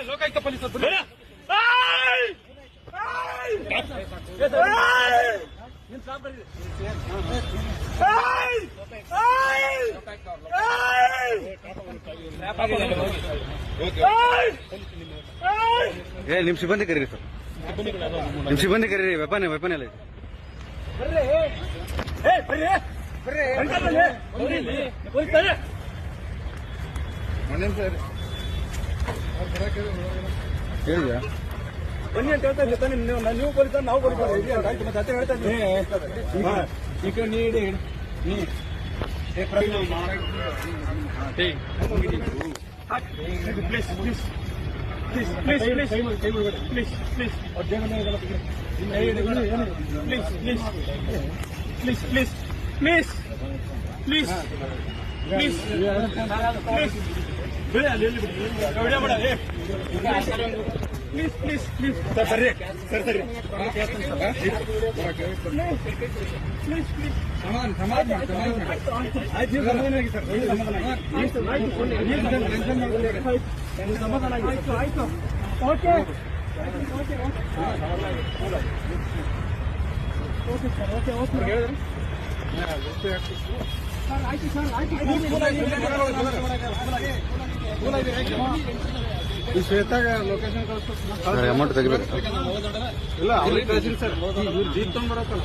ಲೋಕಾಯುಕ್ತ ಪೊಲೀಸರು ನಿಮ್ ಸಿಬ್ಬಂದಿ ಕರೀರಿ ಸರ್, ನಿಮ್ ಸಿಬ್ಬಂದಿ ಕರೀರಿ. ವೆಪನ್ ಎಲ್ಲ ಇದೆ. ಹೇಳಿದ್ಯಾ ಬನ್ನಿ ಅಂತ ಹೇಳ್ತಾ ಇದ್ದೆ. ನೀವು ಪೊಲೀಸ್, ನಾವು ಪೊಲೀಸ್ ಮತ್ತೆ ಅತ್ತೆ ಹೇಳ್ತಾ ಇದ್ದೀನಿ. ಈಗ ನೀಡಿ ಶ್ವೇತಾಗ ಲೊಕೇಶನ್ ಕಳಿಸ್ತಾರೆ. ಅಮೌಂಟ್ ತೆಗಿಬೇಕು ಇಲ್ಲ ಅವ್ರಿಗೆ ಕಳಿಸಿಲ್ಲ ಸರ್. ಇವ್ರು ಜೀಪ್ ತಗೊಂಡ್ಬರತ್ತಲ್ಲ.